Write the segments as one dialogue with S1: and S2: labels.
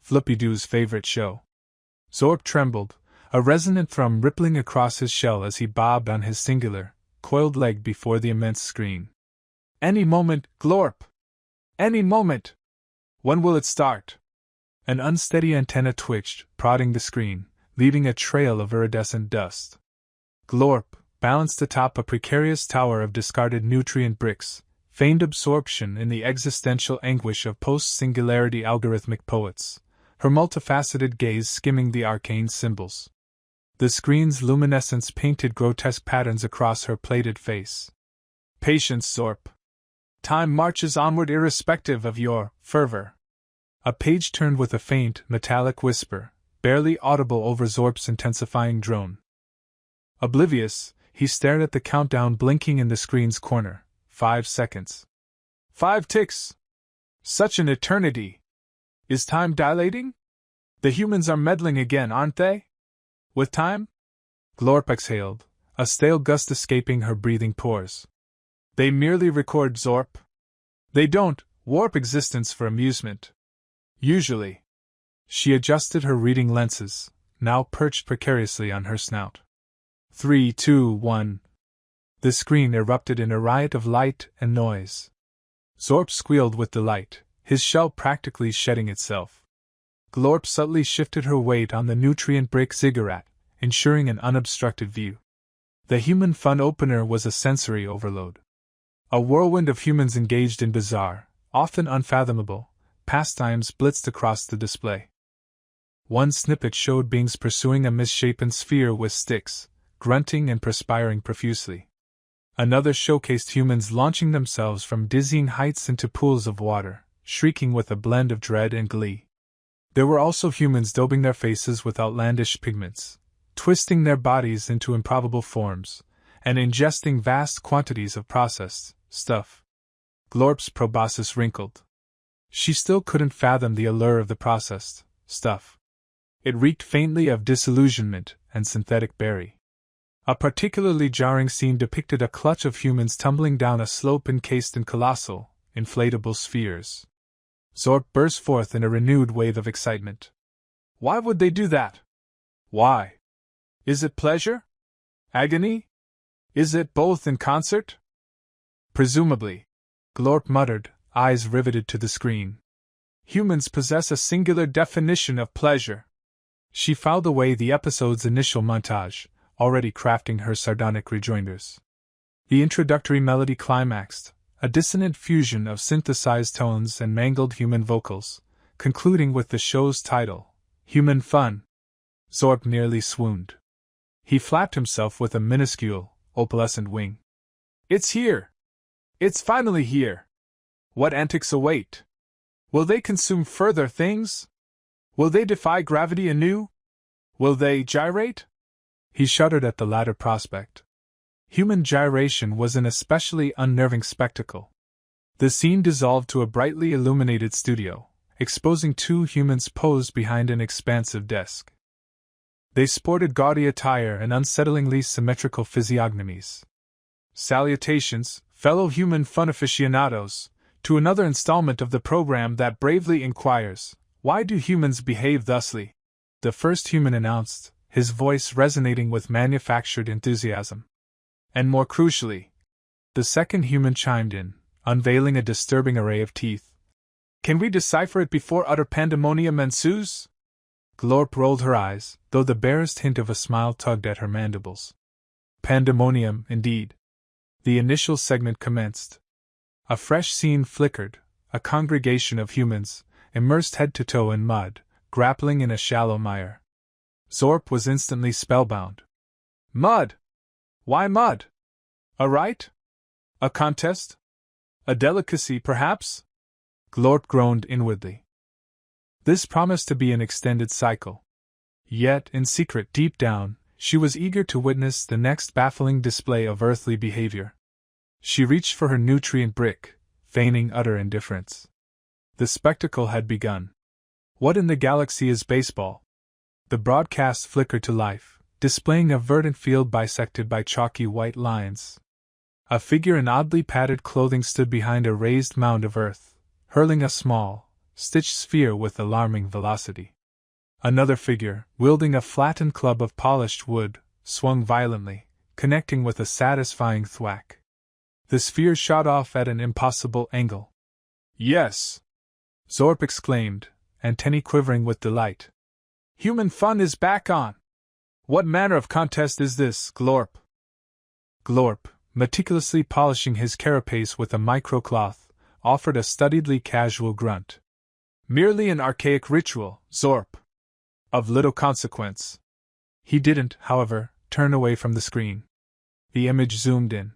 S1: Flippy-Doo's favorite show. Zorp trembled, a resonant thrum rippling across his shell as he bobbed on his singular, coiled leg before the immense screen. Any moment, Glorp! Any moment! When will it start? An unsteady antenna twitched, prodding the screen, leaving a trail of iridescent dust. Glorp, balanced atop a precarious tower of discarded nutrient bricks, feigned absorption in the existential anguish of post-singularity algorithmic poets, her multifaceted gaze skimming the arcane symbols. The screen's luminescence painted grotesque patterns across her plated face. Patience, Zorp. Time marches onward irrespective of your fervor. A page turned with a faint, metallic whisper, barely audible over Zorp's intensifying drone. Oblivious, he stared at the countdown blinking in the screen's corner. 5 seconds. 5 ticks! Such an eternity! Is time dilating? The humans are meddling again, aren't they? With time? Glorp exhaled, a stale gust escaping her breathing pores. They merely record, Zorp. They don't warp existence for amusement. Usually. She adjusted her reading lenses, now perched precariously on her snout. 3, 2, 1. The screen erupted in a riot of light and noise. Zorp squealed with delight, his shell practically shedding itself. Glorp subtly shifted her weight on the nutrient brick ziggurat, ensuring an unobstructed view. The human fun opener was a sensory overload. A whirlwind of humans engaged in bizarre, often unfathomable, pastimes blitzed across the display. One snippet showed beings pursuing a misshapen sphere with sticks, grunting and perspiring profusely. Another showcased humans launching themselves from dizzying heights into pools of water, shrieking with a blend of dread and glee. There were also humans daubing their faces with outlandish pigments, twisting their bodies into improbable forms, and ingesting vast quantities of processed stuff. Glorp's proboscis wrinkled. She still couldn't fathom the allure of the processed stuff. It reeked faintly of disillusionment and synthetic berry. A particularly jarring scene depicted a clutch of humans tumbling down a slope encased in colossal, inflatable spheres. Zorp burst forth in a renewed wave of excitement. Why would they do that? Why? Is it pleasure? Agony? Is it both in concert? Presumably, Glorp muttered, eyes riveted to the screen. Humans possess a singular definition of pleasure. She filed away the episode's initial montage, already crafting her sardonic rejoinders. The introductory melody climaxed, a dissonant fusion of synthesized tones and mangled human vocals, concluding with the show's title, Human Fun. Zorp nearly swooned. He flapped himself with a minuscule, opalescent wing. It's here! It's finally here! What antics await? Will they consume further things? Will they defy gravity anew? Will they gyrate? He shuddered at the latter prospect. Human gyration was an especially unnerving spectacle. The scene dissolved to a brightly illuminated studio, exposing 2 humans posed behind an expansive desk. They sported gaudy attire and unsettlingly symmetrical physiognomies. Salutations, fellow human fun aficionados, to another installment of the program that bravely inquires, why do humans behave thusly? The first human announced, his voice resonating with manufactured enthusiasm. And more crucially, the second human chimed in, unveiling a disturbing array of teeth. Can we decipher it before utter pandemonium ensues? Glorp rolled her eyes, though the barest hint of a smile tugged at her mandibles. Pandemonium, indeed. The initial segment commenced. A fresh scene flickered, a congregation of humans, immersed head to toe in mud, grappling in a shallow mire. Zorp was instantly spellbound. Mud! Why mud? A rite? A contest? A delicacy, perhaps? Glorp groaned inwardly. This promised to be an extended cycle. Yet, in secret deep down, she was eager to witness the next baffling display of earthly behavior. She reached for her nutrient brick, feigning utter indifference. The spectacle had begun. What in the galaxy is baseball? The broadcast flickered to life, displaying a verdant field bisected by chalky white lines. A figure in oddly padded clothing stood behind a raised mound of earth, hurling a small, stitched sphere with alarming velocity. Another figure, wielding a flattened club of polished wood, swung violently, connecting with a satisfying thwack. The sphere shot off at an impossible angle. Yes! Zorp exclaimed, antennae quivering with delight. Human fun is back on! What manner of contest is this, Glorp? Glorp, meticulously polishing his carapace with a microcloth, offered a studiedly casual grunt. Merely an archaic ritual, Zorp. Of little consequence. He didn't, however, turn away from the screen. The image zoomed in.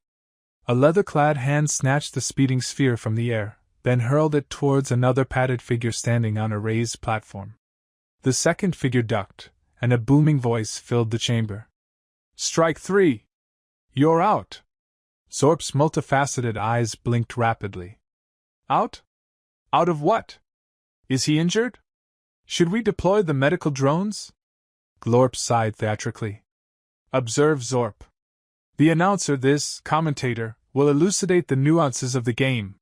S1: A leather-clad hand snatched the speeding sphere from the air, then hurled it towards another padded figure standing on a raised platform. The second figure ducked, and a booming voice filled the chamber. Strike 3! You're out! Zorp's multifaceted eyes blinked rapidly. Out? Out of what? Is he injured? Should we deploy the medical drones? Glorp sighed theatrically. Observe Zorp. The announcer, this commentator, will elucidate the nuances of the game.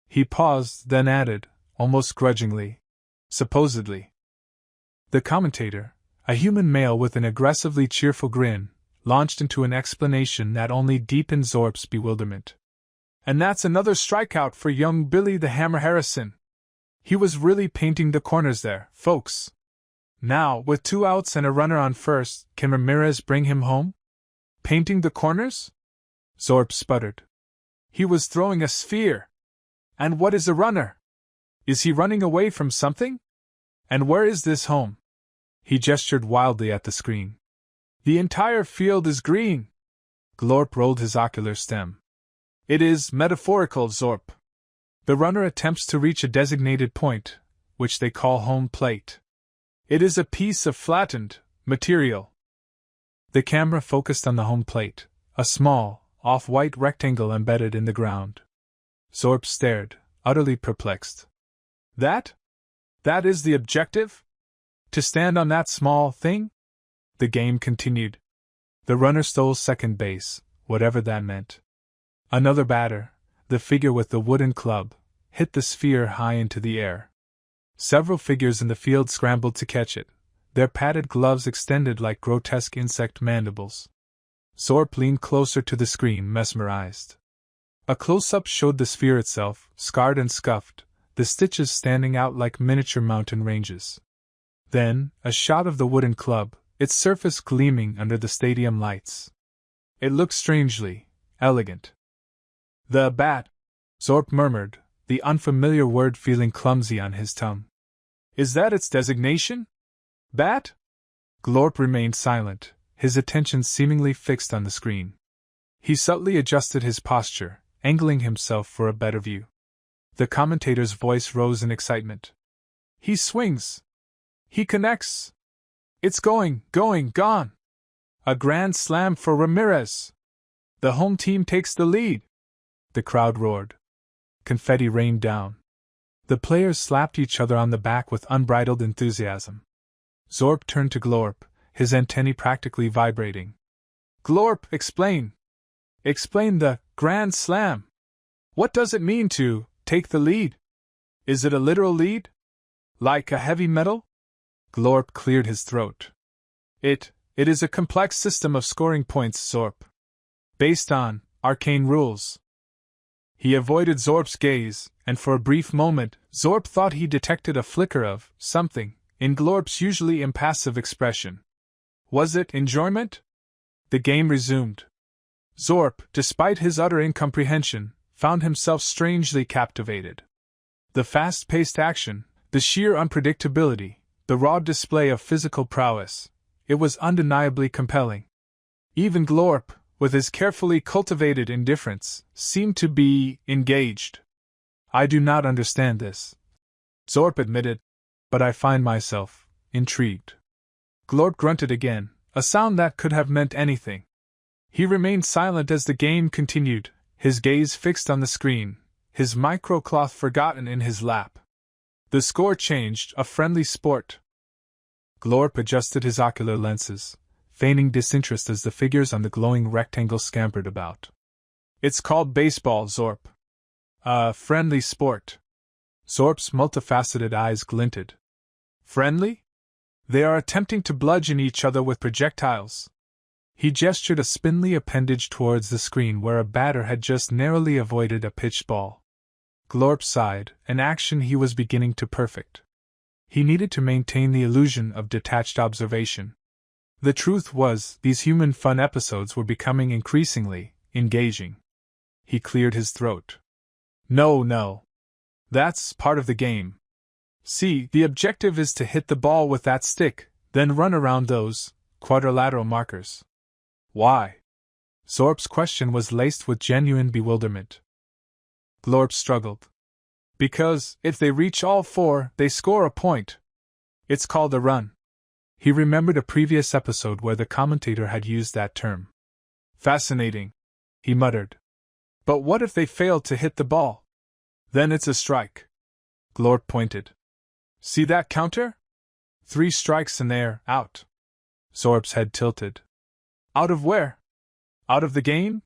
S1: He paused, then added, almost grudgingly. Supposedly. The commentator, a human male with an aggressively cheerful grin, launched into an explanation that only deepened Zorp's bewilderment. And that's another strikeout for young Billy the Hammer Harrison. He was really painting the corners there, folks. Now, with 2 outs and a runner on first, can Ramirez bring him home? Painting the corners? Zorp sputtered. He was throwing a sphere. And what is a runner? Is he running away from something? And where is this home? He gestured wildly at the screen. The entire field is green. Glorp rolled his ocular stem. It is metaphorical, Zorp. The runner attempts to reach a designated point, which they call home plate. It is a piece of flattened material. The camera focused on the home plate, a small, off-white rectangle embedded in the ground. Zorp stared, utterly perplexed. That is the objective? To stand on that small thing? The game continued. The runner stole second base, whatever that meant. Another batter, the figure with the wooden club, hit the sphere high into the air. Several figures in the field scrambled to catch it, their padded gloves extended like grotesque insect mandibles. Zorp leaned closer to the screen, mesmerized. A close-up showed the sphere itself, scarred and scuffed, the stitches standing out like miniature mountain ranges. Then, a shot of the wooden club, its surface gleaming under the stadium lights. It looked strangely elegant. The bat, Zorp murmured, the unfamiliar word feeling clumsy on his tongue. Is that its designation? Bat? Glorp remained silent, his attention seemingly fixed on the screen. He subtly adjusted his posture, angling himself for a better view. The commentator's voice rose in excitement. He swings! He connects! It's going, gone! A grand slam for Ramirez! The home team takes the lead! The crowd roared. Confetti rained down. The players slapped each other on the back with unbridled enthusiasm. Zorp turned to Glorp, his antennae practically vibrating. Glorp, explain! Explain the grand slam! What does it mean to take the lead? Is it a literal lead? Like a heavy metal? Glorp cleared his throat. It is a complex system of scoring points, Zorp. Based on arcane rules. He avoided Zorp's gaze, and for a brief moment, Zorp thought he detected a flicker of something in Glorp's usually impassive expression. Was it enjoyment? The game resumed. Zorp, despite his utter incomprehension, found himself strangely captivated. The fast-paced action, the sheer unpredictability, the raw display of physical prowess, it was undeniably compelling. Even Glorp, with his carefully cultivated indifference, seemed to be engaged. I do not understand this, Zorp admitted, but I find myself intrigued. Glorp grunted again, a sound that could have meant anything. He remained silent as the game continued, his gaze fixed on the screen, his microcloth forgotten in his lap. The score changed, a friendly sport. Glorp adjusted his ocular lenses, feigning disinterest as the figures on the glowing rectangle scampered about. It's called baseball, Zorp. A friendly sport. Zorp's multifaceted eyes glinted. Friendly? They are attempting to bludgeon each other with projectiles. He gestured a spindly appendage towards the screen where a batter had just narrowly avoided a pitched ball. Glorp sighed, an action he was beginning to perfect. He needed to maintain the illusion of detached observation. The truth was, these human fun episodes were becoming increasingly engaging. He cleared his throat. No. That's part of the game. See, the objective is to hit the ball with that stick, then run around those quadrilateral markers. Why? Zorp's question was laced with genuine bewilderment. Glorp struggled. Because, if they reach all four, they score a point. It's called a run. He remembered a previous episode where the commentator had used that term. Fascinating, he muttered. But what if they fail to hit the ball? Then it's a strike. Glorp pointed. See that counter? 3 strikes and they're out. Zorp's head tilted. Out of where? Out of the game?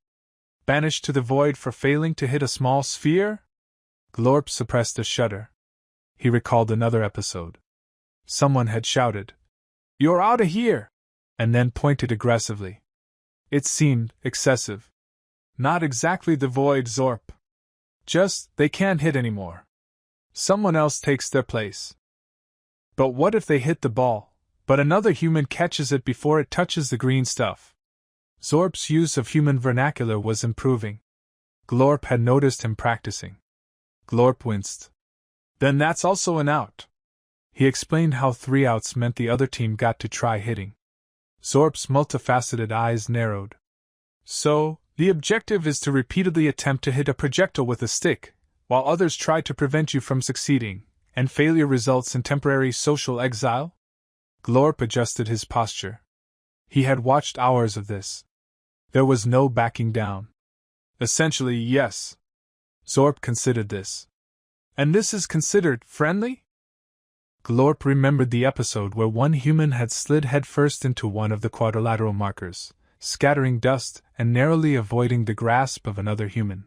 S1: Banished to the void for failing to hit a small sphere? Glorp suppressed a shudder. He recalled another episode. Someone had shouted, "You're out of here!" and then pointed aggressively. It seemed excessive. Not exactly the void, Zorp. Just, they can't hit anymore. Someone else takes their place. But what if they hit the ball, but another human catches it before it touches the green stuff? Zorp's use of human vernacular was improving. Glorp had noticed him practicing. Glorp winced. Then that's also an out. He explained how 3 outs meant the other team got to try hitting. Zorp's multifaceted eyes narrowed. So, the objective is to repeatedly attempt to hit a projectile with a stick, while others try to prevent you from succeeding, and failure results in temporary social exile? Glorp adjusted his posture. He had watched hours of this. There was no backing down. Essentially, yes. Zorp considered this. And this is considered friendly? Glorp remembered the episode where one human had slid headfirst into one of the quadrilateral markers, scattering dust and narrowly avoiding the grasp of another human.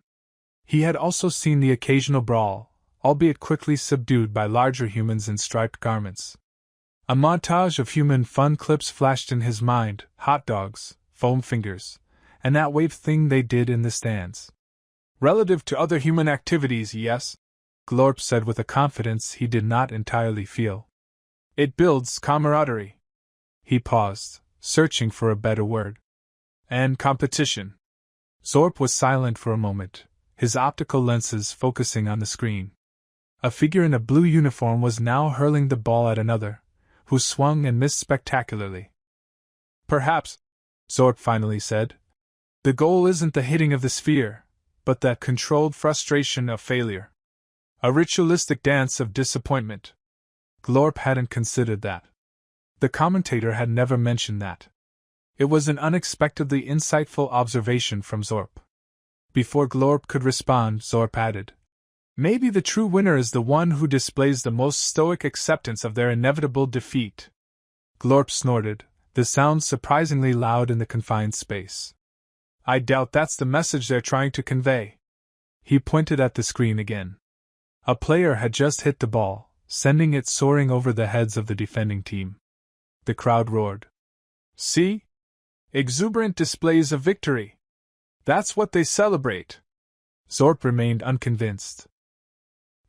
S1: He had also seen the occasional brawl, albeit quickly subdued by larger humans in striped garments. A montage of human fun clips flashed in his mind: hot dogs, foam fingers, and that wave thing they did in the stands. Relative to other human activities, yes, Glorp said with a confidence he did not entirely feel. It builds camaraderie. He paused, searching for a better word. And competition. Zorp was silent for a moment, his optical lenses focusing on the screen. A figure in a blue uniform was now hurling the ball at another, who swung and missed spectacularly. Perhaps, Zorp finally said, the goal isn't the hitting of the sphere, but that controlled frustration of failure. A ritualistic dance of disappointment. Glorp hadn't considered that. The commentator had never mentioned that. It was an unexpectedly insightful observation from Zorp. Before Glorp could respond, Zorp added, maybe the true winner is the one who displays the most stoic acceptance of their inevitable defeat. Glorp snorted, the sound surprisingly loud in the confined space. I doubt that's the message they're trying to convey. He pointed at the screen again. A player had just hit the ball, sending it soaring over the heads of the defending team. The crowd roared. See? Exuberant displays of victory. That's what they celebrate. Zorp remained unconvinced.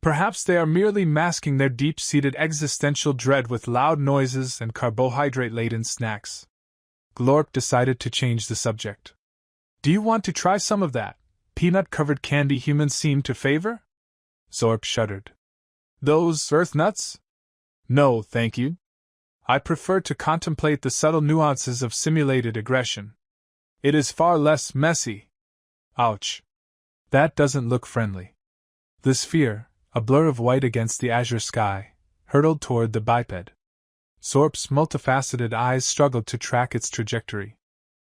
S1: Perhaps they are merely masking their deep-seated existential dread with loud noises and carbohydrate-laden snacks. Glorp decided to change the subject. Do you want to try some of that peanut-covered candy humans seem to favor? Zorp shuddered. Those earth nuts? No, thank you. I prefer to contemplate the subtle nuances of simulated aggression. It is far less messy. Ouch. That doesn't look friendly. The sphere, a blur of white against the azure sky, hurtled toward the biped. Zorp's multifaceted eyes struggled to track its trajectory.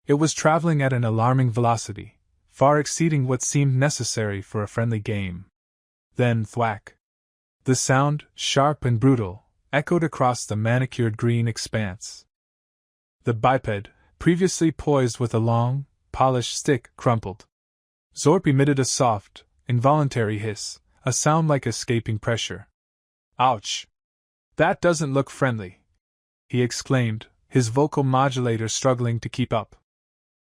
S1: It was traveling at an alarming velocity, far exceeding what seemed necessary for a friendly game. Then thwack. The sound, sharp and brutal, echoed across the manicured green expanse. The biped, previously poised with a long, polished stick, crumpled. Zorp emitted a soft, involuntary hiss, a sound like escaping pressure. Ouch! That doesn't look friendly, he exclaimed, his vocal modulator struggling to keep up.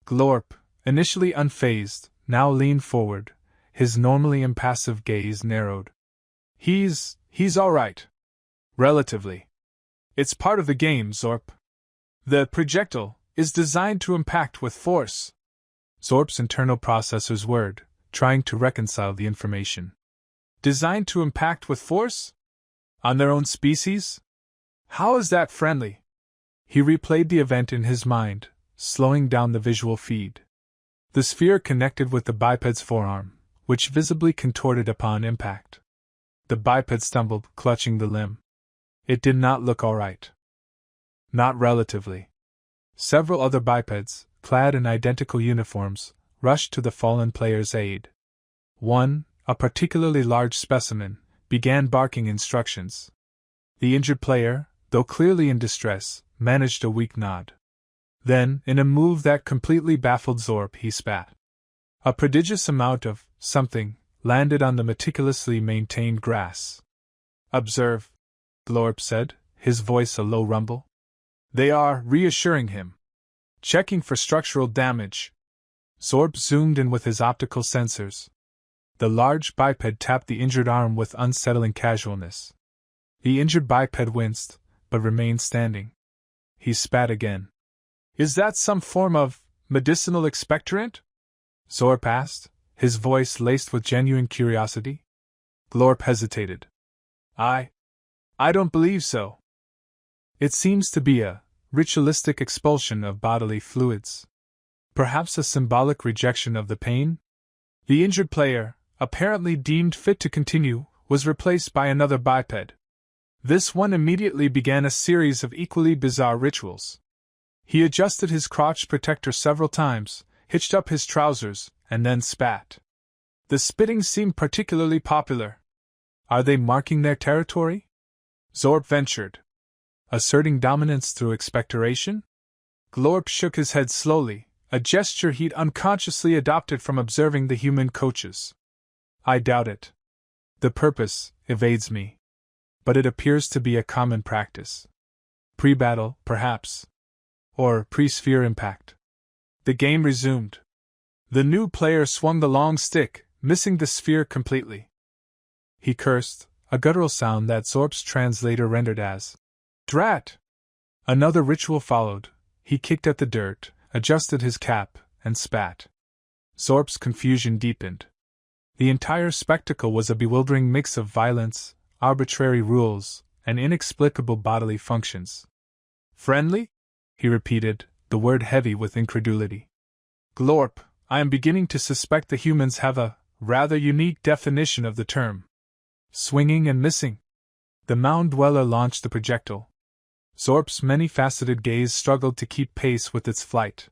S1: Glorp, initially unfazed, now leaned forward, his normally impassive gaze narrowed. He's all right. Relatively. It's part of the game, Zorp. The projectile is designed to impact with force. Zorp's internal processors whirred, trying to reconcile the information. Designed to impact with force? On their own species? How is that friendly? He replayed the event in his mind, slowing down the visual feed. The sphere connected with the biped's forearm, which visibly contorted upon impact. The biped stumbled, clutching the limb. It did not look all right. Not relatively. Several other bipeds, clad in identical uniforms, rushed to the fallen player's aid. One, a particularly large specimen, began barking instructions. The injured player, though clearly in distress, managed a weak nod. Then, in a move that completely baffled Zorp, he spat. A prodigious amount of something landed on the meticulously maintained grass. Observe, Glorp said, his voice a low rumble. They are reassuring him. Checking for structural damage. Zorp zoomed in with his optical sensors. The large biped tapped the injured arm with unsettling casualness. The injured biped winced, but remained standing. He spat again. Is that some form of medicinal expectorant? Zorp asked, his voice laced with genuine curiosity. Glorp hesitated. I don't believe so. It seems to be a ritualistic expulsion of bodily fluids. Perhaps a symbolic rejection of the pain? The injured player, apparently deemed fit to continue, was replaced by another biped. This one immediately began a series of equally bizarre rituals. He adjusted his crotch protector several times, hitched up his trousers, and then spat. The spitting seemed particularly popular. Are they marking their territory? Zorp ventured. Asserting dominance through expectoration? Glorp shook his head slowly, a gesture he'd unconsciously adopted from observing the human coaches. I doubt it. The purpose evades me. But it appears to be a common practice. Pre-battle, perhaps. Or pre-sphere impact. The game resumed. The new player swung the long stick, missing the sphere completely. He cursed, a guttural sound that Zorp's translator rendered as drat. Another ritual followed. He kicked at the dirt, adjusted his cap, and spat. Zorp's confusion deepened. The entire spectacle was a bewildering mix of violence, arbitrary rules, and inexplicable bodily functions. Friendly? He repeated, the word heavy with incredulity. Glorp, I am beginning to suspect the humans have a rather unique definition of the term. Swinging and missing. The mound dweller launched the projectile. Zorp's many-faceted gaze struggled to keep pace with its flight.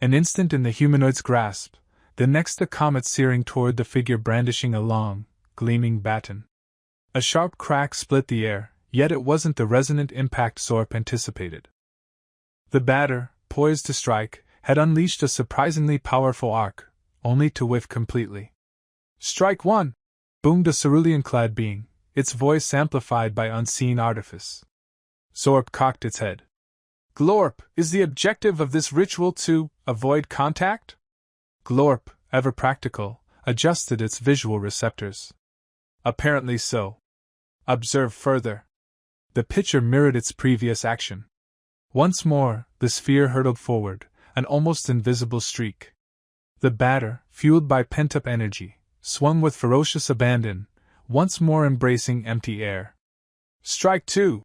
S1: An instant in the humanoid's grasp, the next the comet searing toward the figure brandishing a long, gleaming baton. A sharp crack split the air, yet it wasn't the resonant impact Zorp anticipated. The batter, poised to strike, had unleashed a surprisingly powerful arc, only to whiff completely. Strike one! Boomed a cerulean-clad being, its voice amplified by unseen artifice. Zorp cocked its head. Glorp, is the objective of this ritual to avoid contact? Glorp, ever practical, adjusted its visual receptors. Apparently so. Observe further. The pitcher mirrored its previous action. Once more, the sphere hurtled forward, an almost invisible streak. The batter, fueled by pent-up energy, swung with ferocious abandon, once more embracing empty air. Strike two!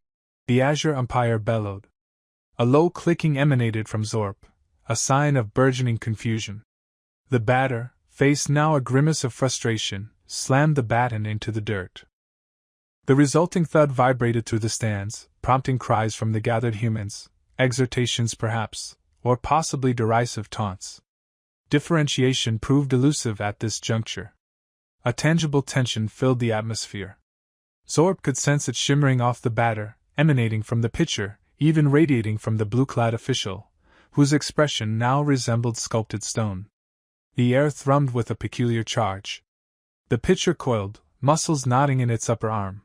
S1: The azure umpire bellowed. A low clicking emanated from Zorp, a sign of burgeoning confusion. The batter, faced now a grimace of frustration, slammed the baton into the dirt. The resulting thud vibrated through the stands, prompting cries from the gathered humans, exhortations perhaps, or possibly derisive taunts. Differentiation proved elusive at this juncture. A tangible tension filled the atmosphere. Zorp could sense it shimmering off the batter, emanating from the pitcher, even radiating from the blue-clad official, whose expression now resembled sculpted stone. The air thrummed with a peculiar charge. The pitcher coiled, muscles knotting in its upper arm.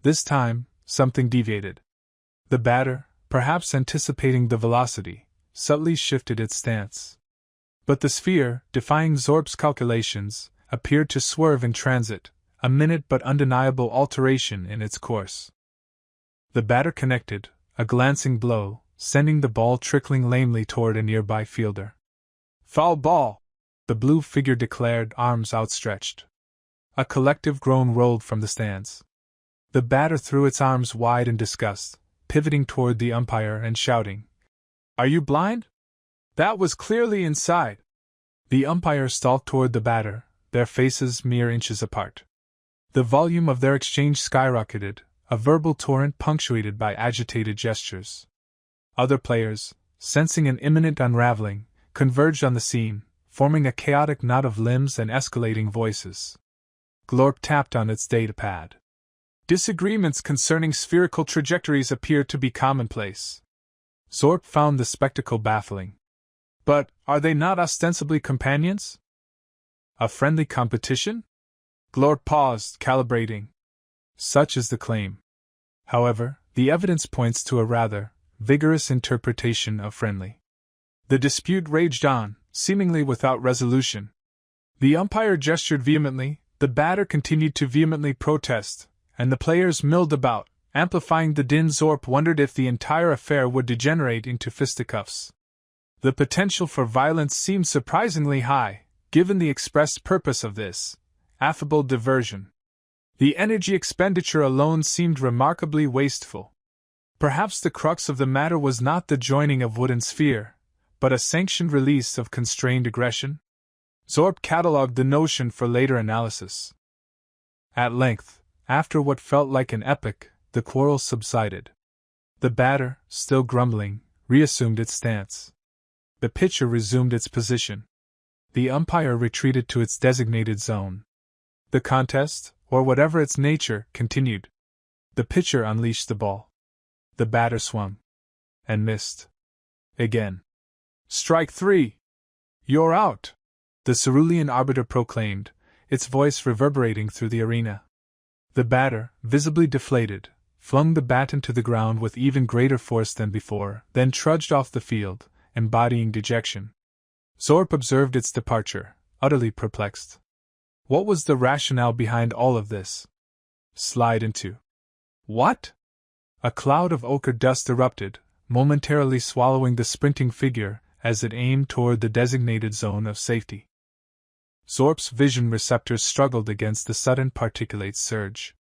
S1: This time, something deviated. The batter, perhaps anticipating the velocity, subtly shifted its stance. But the sphere, defying Zorp's calculations, appeared to swerve in transit, a minute but undeniable alteration in its course. The batter connected, a glancing blow, sending the ball trickling lamely toward a nearby fielder. "Foul ball!" the blue figure declared, arms outstretched. A collective groan rolled from the stands. The batter threw its arms wide in disgust, pivoting toward the umpire and shouting, "Are you blind? That was clearly inside!" The umpire stalked toward the batter, their faces mere inches apart. The volume of their exchange skyrocketed, a verbal torrent punctuated by agitated gestures. Other players, sensing an imminent unraveling, converged on the scene, forming a chaotic knot of limbs and escalating voices. Glorp tapped on its datapad. Disagreements concerning spherical trajectories appeared to be commonplace. Zorp found the spectacle baffling. But are they not ostensibly companions? A friendly competition? Glorp paused, calibrating. Such is the claim. However, the evidence points to a rather vigorous interpretation of friendly. The dispute raged on, seemingly without resolution. The umpire gestured vehemently, the batter continued to vehemently protest, and the players milled about, amplifying the din. Zorp wondered if the entire affair would degenerate into fisticuffs. The potential for violence seemed surprisingly high, given the expressed purpose of this affable diversion. The energy expenditure alone seemed remarkably wasteful. Perhaps the crux of the matter was not the joining of wooden sphere, but a sanctioned release of constrained aggression? Zorp catalogued the notion for later analysis. At length, after what felt like an epoch, the quarrel subsided. The batter, still grumbling, reassumed its stance. The pitcher resumed its position. The umpire retreated to its designated zone. The contest, or whatever its nature, continued. The pitcher unleashed the ball. The batter swung. And missed. Again. "Strike 3! You're out!" the cerulean arbiter proclaimed, its voice reverberating through the arena. The batter, visibly deflated, flung the bat into the ground with even greater force than before, then trudged off the field, embodying dejection. Zorp observed its departure, utterly perplexed. What was the rationale behind all of this? Slide into. What? A cloud of ochre dust erupted, momentarily swallowing the sprinting figure as it aimed toward the designated zone of safety. Zorp's vision receptors struggled against the sudden particulate surge.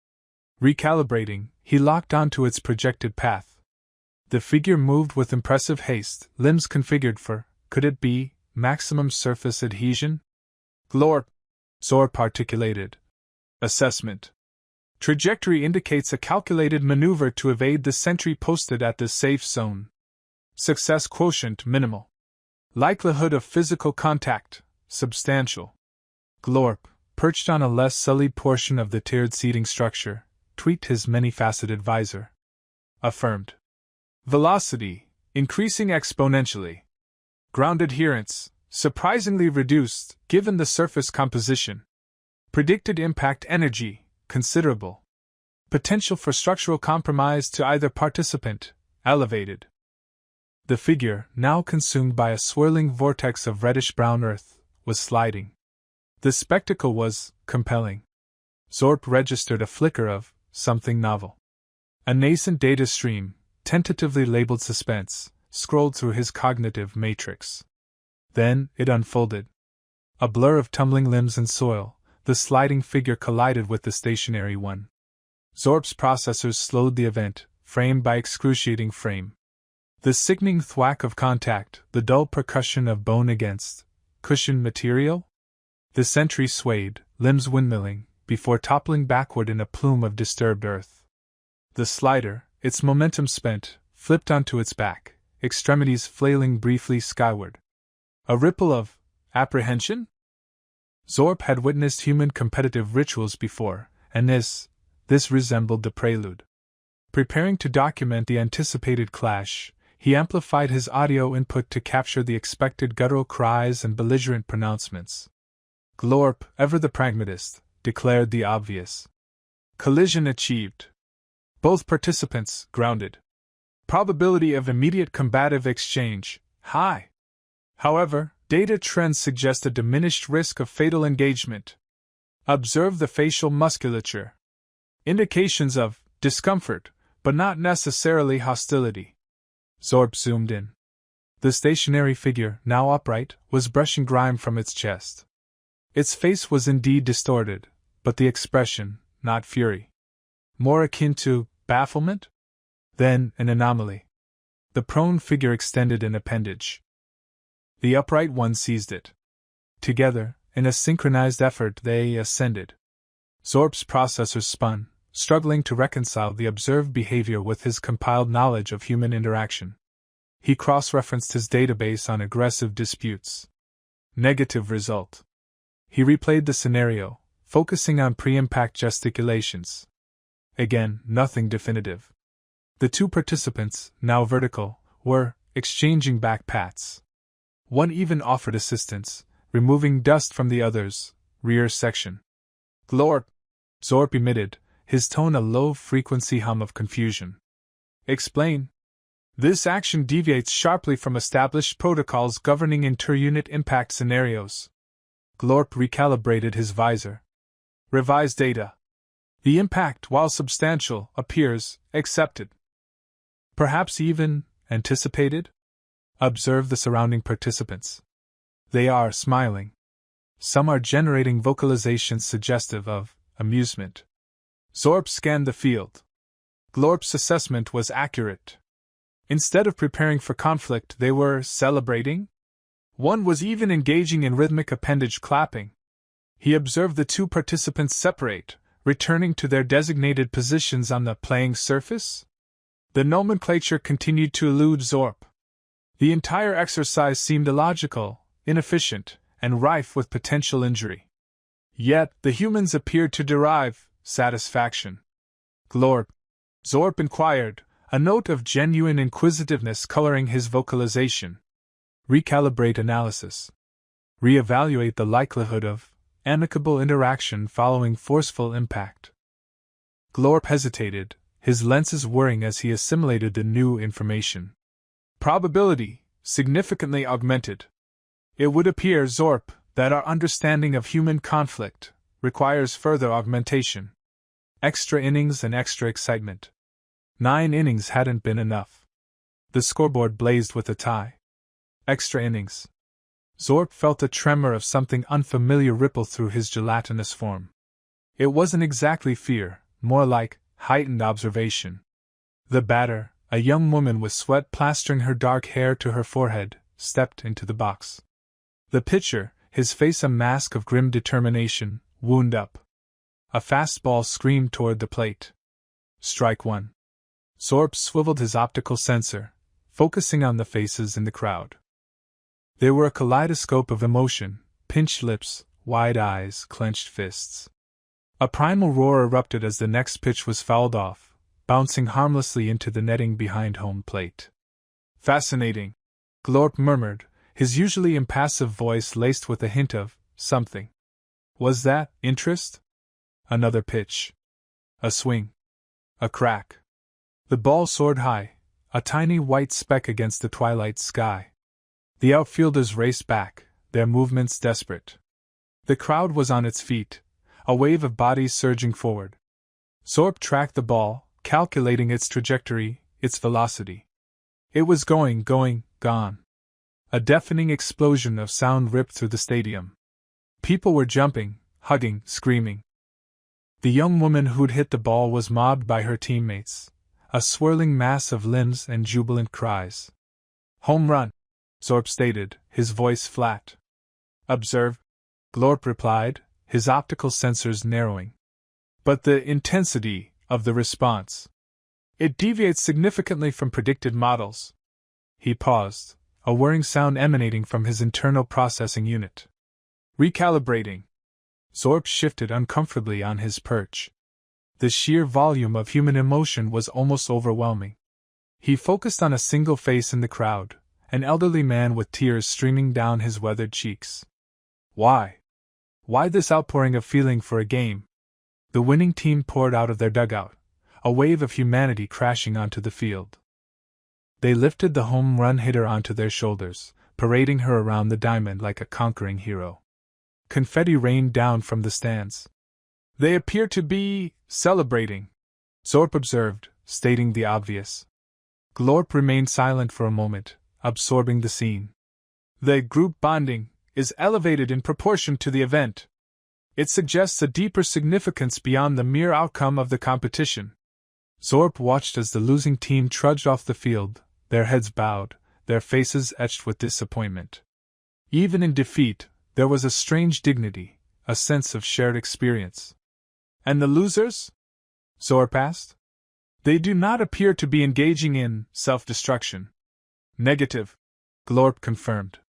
S1: Recalibrating, he locked onto its projected path. The figure moved with impressive haste, limbs configured for, could it be, maximum surface adhesion? "Glorp," Zorp articulated. "Assessment. Trajectory indicates a calculated maneuver to evade the sentry posted at the safe zone. Success quotient minimal. Likelihood of physical contact substantial." Glorp, perched on a less sullied portion of the tiered seating structure, tweaked his many-faceted visor. Affirmed. Velocity increasing exponentially. Ground adherence surprisingly reduced given the surface composition. Predicted impact energy considerable. Potential for structural compromise to either participant elevated. The figure, now consumed by a swirling vortex of reddish-brown earth, was sliding. The spectacle was compelling. Zorp registered a flicker of something novel. A nascent data stream, tentatively labeled suspense, scrolled through his cognitive matrix. Then it unfolded. A blur of tumbling limbs and soil, the sliding figure collided with the stationary one. Zorp's processors slowed the event, frame by excruciating frame. The sickening thwack of contact, the dull percussion of bone against cushioned material? The sentry swayed, limbs windmilling, before toppling backward in a plume of disturbed earth. The slider, its momentum spent, flipped onto its back, extremities flailing briefly skyward. A ripple of apprehension? Zorp had witnessed human competitive rituals before, and this resembled the prelude. Preparing to document the anticipated clash, he amplified his audio input to capture the expected guttural cries and belligerent pronouncements. Glorp, ever the pragmatist, declared the obvious. Collision achieved. Both participants grounded. Probability of immediate combative exchange high. However, data trends suggest a diminished risk of fatal engagement. Observe the facial musculature. Indications of discomfort, but not necessarily hostility. Zorp zoomed in. The stationary figure, now upright, was brushing grime from its chest. Its face was indeed distorted, but the expression, not fury. More akin to bafflement? Then an anomaly. The prone figure extended an appendage. The upright one seized it. Together, in a synchronized effort, they ascended. Zorp's processors spun, struggling to reconcile the observed behavior with his compiled knowledge of human interaction. He cross-referenced his database on aggressive disputes. Negative result. He replayed the scenario, focusing on pre-impact gesticulations. Again, nothing definitive. The two participants, now vertical, were exchanging back pats. One even offered assistance, removing dust from the other's rear section. Glorp! Zorp emitted, his tone a low-frequency hum of confusion. Explain. This action deviates sharply from established protocols governing inter-unit impact scenarios. Glorp recalibrated his visor. Revised data. The impact, while substantial, appears accepted. Perhaps even anticipated? Observe the surrounding participants. They are smiling. Some are generating vocalizations suggestive of amusement. Zorp scanned the field. Glorp's assessment was accurate. Instead of preparing for conflict, they were celebrating. One was even engaging in rhythmic appendage clapping. He observed the two participants separate, returning to their designated positions on the playing surface. The nomenclature continued to elude Zorp. The entire exercise seemed illogical, inefficient, and rife with potential injury. Yet, the humans appeared to derive satisfaction. Glorp? Zorp inquired, a note of genuine inquisitiveness coloring his vocalization. Recalibrate analysis. Reevaluate the likelihood of amicable interaction following forceful impact. Glorp hesitated, his lenses whirring as he assimilated the new information. Probability, significantly augmented. It would appear, Zorp, that our understanding of human conflict requires further augmentation. Extra innings and extra excitement. 9 innings hadn't been enough. The scoreboard blazed with a tie. Extra innings. Zorp felt a tremor of something unfamiliar ripple through his gelatinous form. It wasn't exactly fear, more like heightened observation. The batter, a young woman with sweat plastering her dark hair to her forehead, stepped into the box. The pitcher, his face a mask of grim determination, wound up. A fastball screamed toward the plate. Strike one. Zorp swiveled his optical sensor, focusing on the faces in the crowd. They were a kaleidoscope of emotion, pinched lips, wide eyes, clenched fists. A primal roar erupted as the next pitch was fouled off, bouncing harmlessly into the netting behind home plate. Fascinating, Glorp murmured, his usually impassive voice laced with a hint of something. Was that interest? Another pitch. A swing. A crack. The ball soared high, a tiny white speck against the twilight sky. The outfielders raced back, their movements desperate. The crowd was on its feet, a wave of bodies surging forward. Zorp tracked the ball, calculating its trajectory, its velocity. It was going, gone. A deafening explosion of sound ripped through the stadium. People were jumping, hugging, screaming. The young woman who'd hit the ball was mobbed by her teammates, a swirling mass of limbs and jubilant cries. Home run, Zorp stated, his voice flat. Observe, Glorp replied, his optical sensors narrowing. But the intensity of the response. It deviates significantly from predicted models. He paused, a whirring sound emanating from his internal processing unit. Recalibrating. Zorp shifted uncomfortably on his perch. The sheer volume of human emotion was almost overwhelming. He focused on a single face in the crowd, an elderly man with tears streaming down his weathered cheeks. Why? Why this outpouring of feeling for a game? The winning team poured out of their dugout, a wave of humanity crashing onto the field. They lifted the home run hitter onto their shoulders, parading her around the diamond like a conquering hero. Confetti rained down from the stands. They appear to be celebrating, Zorp observed, stating the obvious. Glorp remained silent for a moment, absorbing the scene. The group bonding is elevated in proportion to the event. It suggests a deeper significance beyond the mere outcome of the competition. Zorp watched as the losing team trudged off the field, their heads bowed, their faces etched with disappointment. Even in defeat, there was a strange dignity, a sense of shared experience. And the losers? Zorp asked. They do not appear to be engaging in self-destruction. Negative, Glorp confirmed.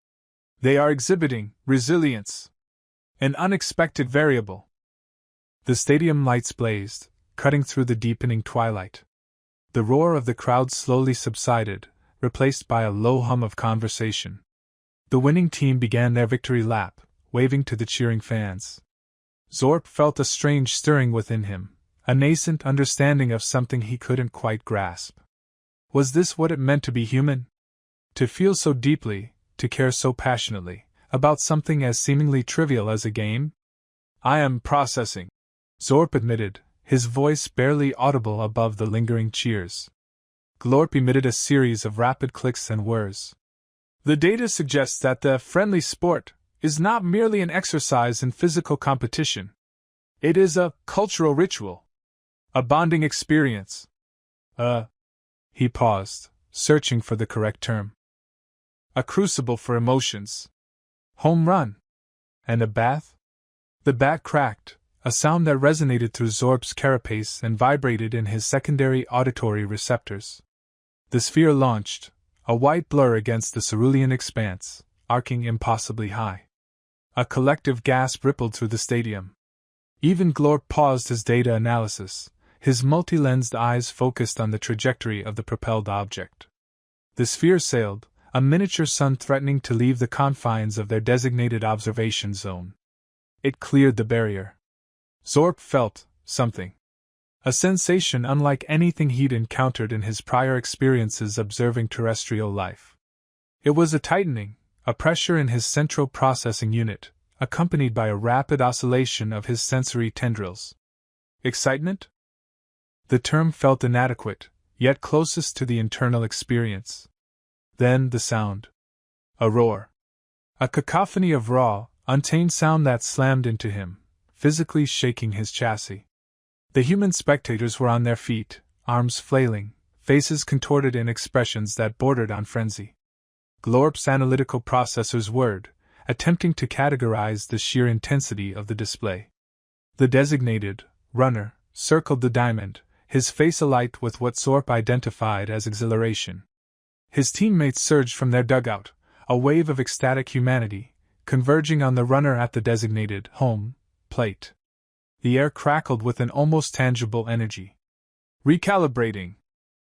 S1: They are exhibiting resilience. An unexpected variable. The stadium lights blazed, cutting through the deepening twilight. The roar of the crowd slowly subsided, replaced by a low hum of conversation. The winning team began their victory lap, waving to the cheering fans. Zorp felt a strange stirring within him, a nascent understanding of something he couldn't quite grasp. Was this what it meant to be human? To feel so deeply, to care so passionately, about something as seemingly trivial as a game? I am processing, Zorp admitted, his voice barely audible above the lingering cheers. Glorp emitted a series of rapid clicks and whirs. The data suggests that the friendly sport is not merely an exercise in physical competition. It is a cultural ritual. A bonding experience. He paused, searching for the correct term. A crucible for emotions. Home run. And a bath? The bat cracked, a sound that resonated through Zorp's carapace and vibrated in his secondary auditory receptors. The sphere launched, a white blur against the cerulean expanse, arcing impossibly high. A collective gasp rippled through the stadium. Even Glorp paused his data analysis, his multi-lensed eyes focused on the trajectory of the propelled object. The sphere sailed, a miniature sun threatening to leave the confines of their designated observation zone. It cleared the barrier. Zorp felt something. A sensation unlike anything he'd encountered in his prior experiences observing terrestrial life. It was a tightening, a pressure in his central processing unit, accompanied by a rapid oscillation of his sensory tendrils. Excitement? The term felt inadequate, yet closest to the internal experience. Then the sound. A roar. A cacophony of raw, untamed sound that slammed into him, physically shaking his chassis. The human spectators were on their feet, arms flailing, faces contorted in expressions that bordered on frenzy. Glorp's analytical processors whirred, attempting to categorize the sheer intensity of the display. The designated runner circled the diamond, his face alight with what Zorp identified as exhilaration. His teammates surged from their dugout, a wave of ecstatic humanity, converging on the runner at the designated home plate. The air crackled with an almost tangible energy. Recalibrating.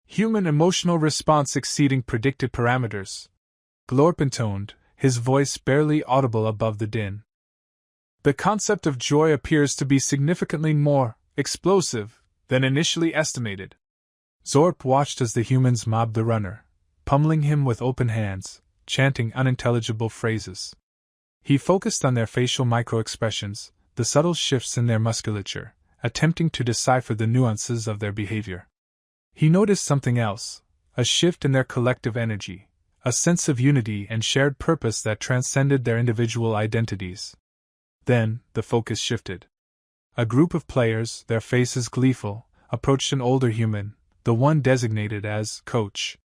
S1: Human emotional response exceeding predicted parameters. Glorp intoned, his voice barely audible above the din. The concept of joy appears to be significantly more explosive than initially estimated. Zorp watched as the humans mobbed the runner, pummeling him with open hands, chanting unintelligible phrases. He focused on their facial microexpressions, the subtle shifts in their musculature, attempting to decipher the nuances of their behavior. He noticed something else, a shift in their collective energy, a sense of unity and shared purpose that transcended their individual identities. Then, the focus shifted. A group of players, their faces gleeful, approached an older human, the one designated as coach.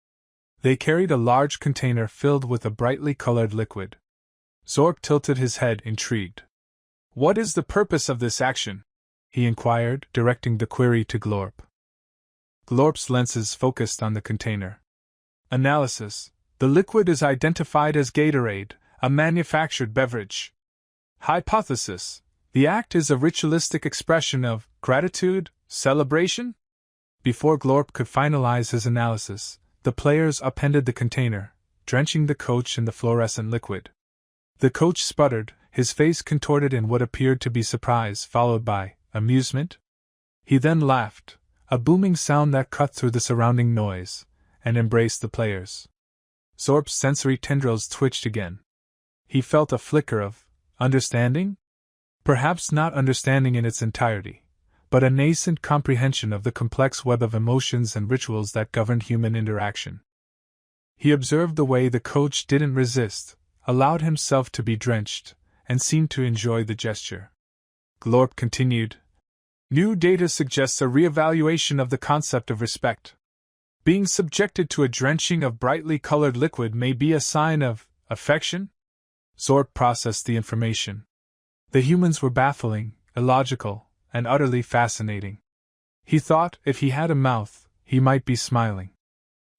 S1: They carried a large container filled with a brightly colored liquid. Zorp tilted his head, intrigued. What is the purpose of this action? He inquired, directing the query to Glorp. Glorp's lenses focused on the container. Analysis. The liquid is identified as Gatorade, a manufactured beverage. Hypothesis. The act is a ritualistic expression of gratitude, celebration? Before Glorp could finalize his analysis, the players upended the container, drenching the coach in the fluorescent liquid. The coach sputtered, his face contorted in what appeared to be surprise, followed by amusement. He then laughed, a booming sound that cut through the surrounding noise, and embraced the players. Zorp's sensory tendrils twitched again. He felt a flicker of understanding? Perhaps not understanding in its entirety, but a nascent comprehension of the complex web of emotions and rituals that governed human interaction. He observed the way the coach didn't resist, allowed himself to be drenched, and seemed to enjoy the gesture. Glorp continued, "New data suggests a reevaluation of the concept of respect. Being subjected to a drenching of brightly colored liquid may be a sign of affection?" Zorp processed the information. The humans were baffling, illogical, and utterly fascinating. He thought if he had a mouth, he might be smiling.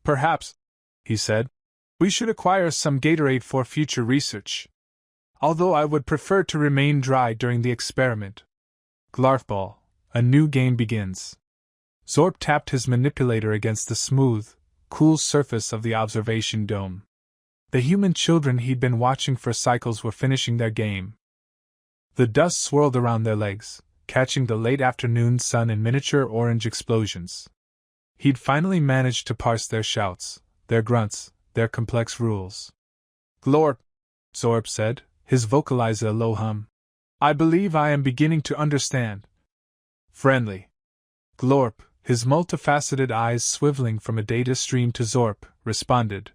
S1: "Perhaps," he said, "we should acquire some Gatorade for future research. Although I would prefer to remain dry during the experiment." Glarfball, a new game begins. Zorp tapped his manipulator against the smooth, cool surface of the observation dome. The human children he'd been watching for cycles were finishing their game. The dust swirled around their legs, catching the late afternoon sun in miniature orange explosions. He'd finally managed to parse their shouts, their grunts, their complex rules. "Glorp," Zorp said, his vocalizer a low hum. "I believe I am beginning to understand." "Friendly." Glorp, his multifaceted eyes swiveling from a data stream to Zorp, responded.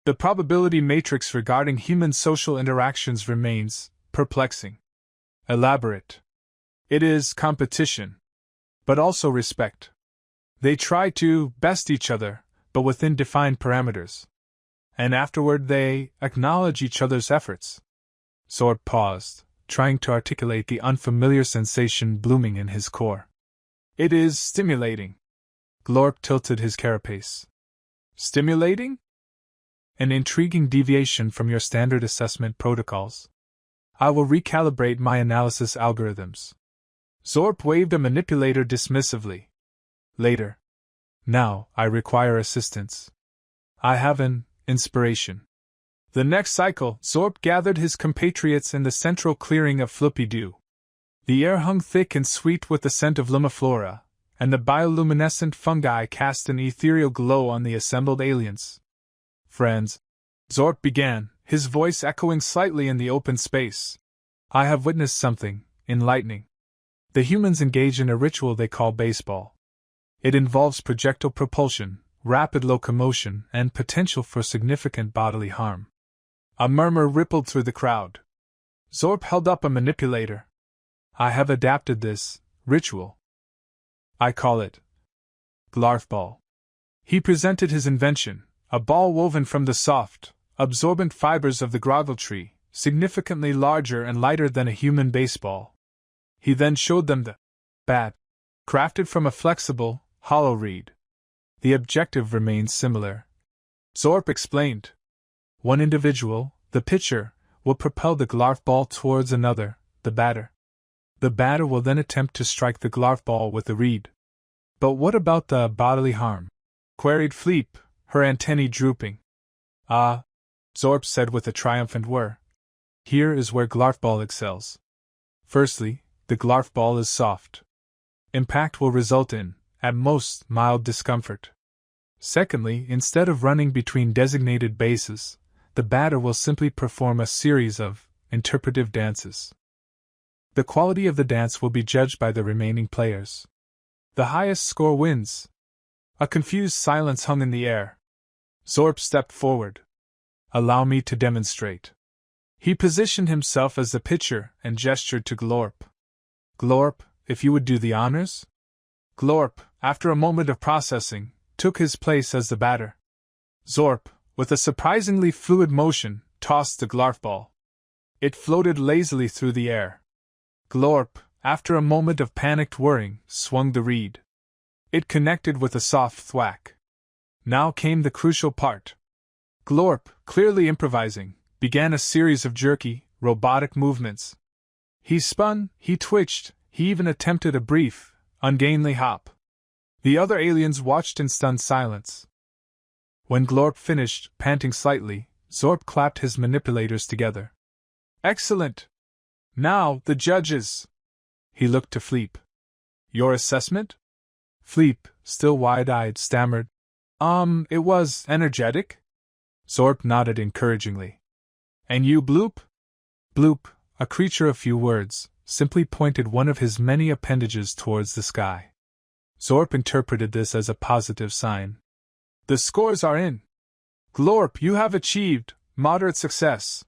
S1: "The probability matrix regarding human social interactions remains perplexing. Elaborate. It is competition, but also respect. They try to best each other, but within defined parameters. And afterward they acknowledge each other's efforts." Zorp paused, trying to articulate the unfamiliar sensation blooming in his core. "It is stimulating." Glorp tilted his carapace. "Stimulating? An intriguing deviation from your standard assessment protocols. I will recalibrate my analysis algorithms." Zorp waved a manipulator dismissively. "Later. Now, I require assistance. I have an inspiration." The next cycle, Zorp gathered his compatriots in the central clearing of Floopy-Doo. The air hung thick and sweet with the scent of lumiflora, and the bioluminescent fungi cast an ethereal glow on the assembled aliens. "Friends," Zorp began, his voice echoing slightly in the open space, "I have witnessed something enlightening. The humans engage in a ritual they call baseball. It involves projectile propulsion, rapid locomotion, and potential for significant bodily harm." A murmur rippled through the crowd. Zorp held up a manipulator. "I have adapted this ritual. I call it Glarfball." He presented his invention, a ball woven from the soft, absorbent fibers of the groggle tree, significantly larger and lighter than a human baseball. He then showed them the bat, crafted from a flexible, hollow reed. "The objective remains similar," Zorp explained. "One individual, the pitcher, will propel the Glarfball towards another, the batter. The batter will then attempt to strike the Glarfball with the reed." "But what about the bodily harm?" queried Fleep, her antennae drooping. "Ah," Zorp said with a triumphant whir. "Here is where Glarfball excels. Firstly, the Glarfball is soft. Impact will result in, at most, mild discomfort. Secondly, instead of running between designated bases, the batter will simply perform a series of interpretive dances. The quality of the dance will be judged by the remaining players. The highest score wins." A confused silence hung in the air. Zorp stepped forward. "Allow me to demonstrate." He positioned himself as the pitcher and gestured to Glorp. "Glorp, if you would do the honors?" Glorp, after a moment of processing, took his place as the batter. Zorp, with a surprisingly fluid motion, tossed the Glarfball. It floated lazily through the air. Glorp, after a moment of panicked whirring, swung the reed. It connected with a soft thwack. Now came the crucial part. Glorp, clearly improvising, began a series of jerky, robotic movements. He spun, he twitched, he even attempted a brief, ungainly hop. The other aliens watched in stunned silence. When Glorp finished, panting slightly, Zorp clapped his manipulators together. "Excellent!" Now, the judges. He looked to Fleep. Your assessment? Fleep, still wide-eyed, stammered. It was energetic? Zorp nodded encouragingly. And you, Bloop? Bloop, a creature of few words, simply pointed one of his many appendages towards the sky. Zorp interpreted this as a positive sign. The scores are in. Glorp, you have achieved moderate success.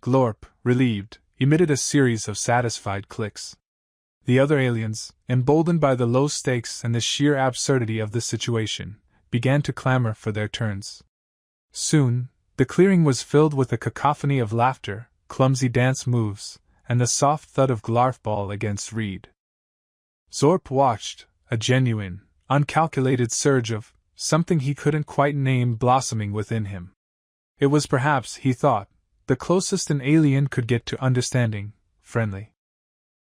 S1: Glorp, relieved, emitted a series of satisfied clicks. The other aliens, emboldened by the low stakes and the sheer absurdity of the situation, began to clamor for their turns. Soon, the clearing was filled with a cacophony of laughter, clumsy dance moves, and the soft thud of Glarf ball against reed. Zorp watched, a genuine, uncalculated surge of something he couldn't quite name blossoming within him. It was perhaps, he thought, the closest an alien could get to understanding, friendly.